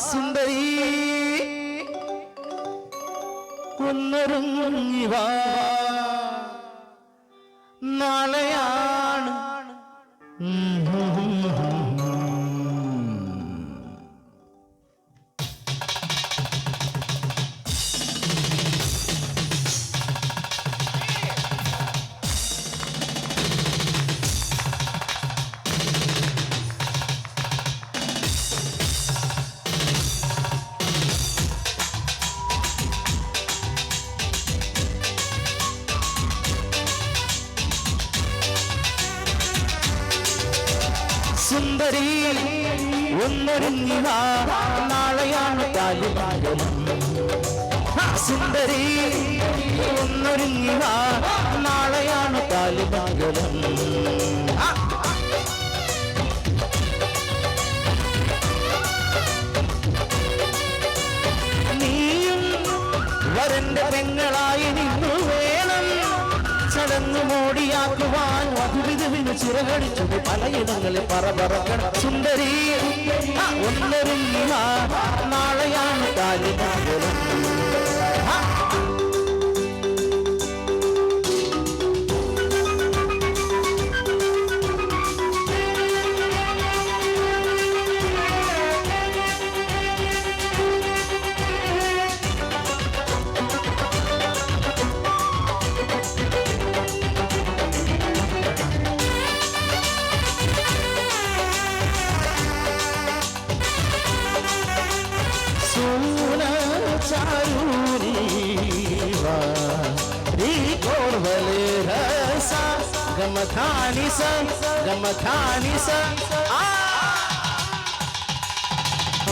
സുന്ദരി ഒന്നൊരുങ്ങി വാ, നാളെയാണ് സുന്ദരി ഒന്നൊരുങ്ങി വാ, നാളെയാണ് താലിബാനം. സുന്ദരി ഒന്നൊരുങ്ങി വാ, നാളെയാണ് താലിബാനം. നീയും വരന്റെ പെങ്ങളായി നിന്നു വേണം ചടങ്ങ് മോടിയാക്കുവാൻ. മധുവിധുവിന് ചിറകടിച്ചത് പലയിടങ്ങളിൽ പറപറക്കണം. സുന്ദരി ഒന്നൊരുങ്ങി വാ, നാളെയാണ് താലിബാനം.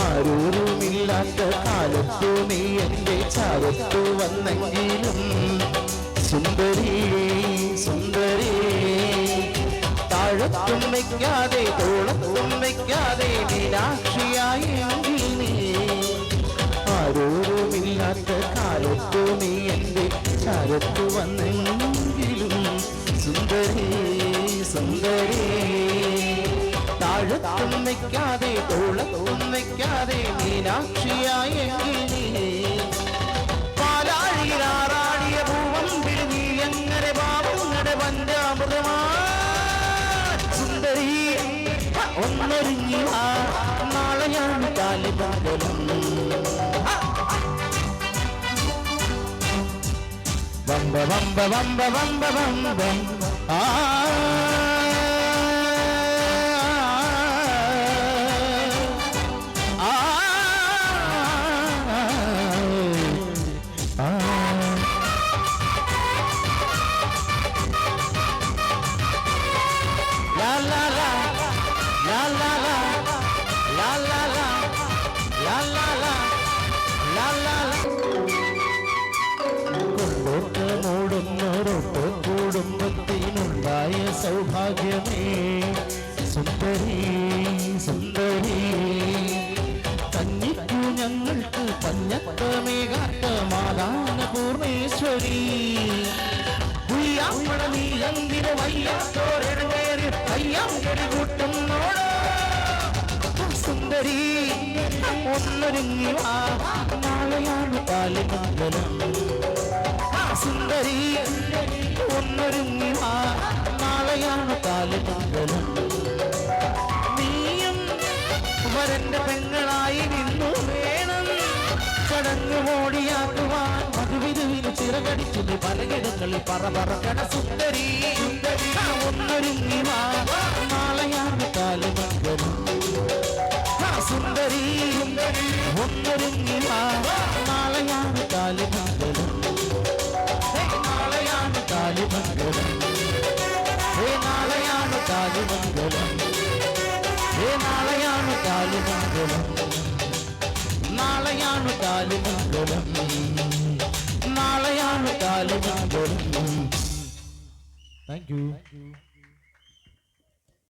ആരൂരുമില്ലാത്ത കാലത്തു നീ എന്റെ ചാരത്തു വന്നെങ്കിലും സുന്ദരി സുന്ദരി, താഴത്തും വയ്ക്കാതെ തോളത്തും വയ്ക്കാതെ മീനാക്ഷിയായെങ്കിൽ നീ. ആരോരുമില്ലാത്ത കാലത്തു നീ എന്റെ ചാരത്തു വന്നെങ്കിലും സുന്ദരി സുന്ദരി, താഴത്തും വയ്ക്കാതെ തോളത്തും വയ്ക്കാതെ മീനാക്ഷിയായെങ്കിൽ നീ. പാലാഴിയിലാറാടിയ പൂവം പിഴുതി എങ്ങനെ പാവങ്ങളുടെ പഞ്ചാമൃതമാ. സുന്ദരി ഒന്നൊരുങ്ങി വാ, നാളെയാണ് താലിബാനം. വമ്പ വമ്പ വമ്പ വമ്പ വമ്പ ആ കുടുംബത്തിനുണ്ടായ സൗഭാഗ്യമേ സുന്ദരി സുന്ദരി, കന്നിക്കു ഞങ്ങൾക്ക് പഞ്ഞത്തമേകാത്ത മാതാന പൂർണേശ്വരി. നീ എന്തിന് വയ്യാത്തോരെടുവേറി കയ്യാങ്കടി കൂട്ടുന്നോട്. സുന്ദരി ഒന്നൊരുങ്ങി വാ, നാളെയാണ് താലിബാനം. സുന്ദരി ഒന്നൊരുങ്ങി വാ, നാളെയാണ് താലിബാനം. നീയും വരന്റെ പെങ്ങളായി നിന്നു വേണം ചടങ്ങ് മോടിയാക്കുവാൻ. മധുവിധുവിന് ചിറകടിച്ചത് പലയിടങ്ങളിൽ പറപറക്കണ. സുന്ദരി ഒന്നൊരുങ്ങി വാ, നാളെയാണ് താലിബാനം. സുന്ദരി ഒന്നൊരുങ്ങി വാ, നാളെയാണ് താലിബാനം. നാളെയാണ് താലിബാനം. നാളെയാണ് താലിബാനം. നാളെയാണ് താലിബാനം. നാളെയാണ് താലിബാനം. നാളെയാണ് താലിബാനം. Thank you.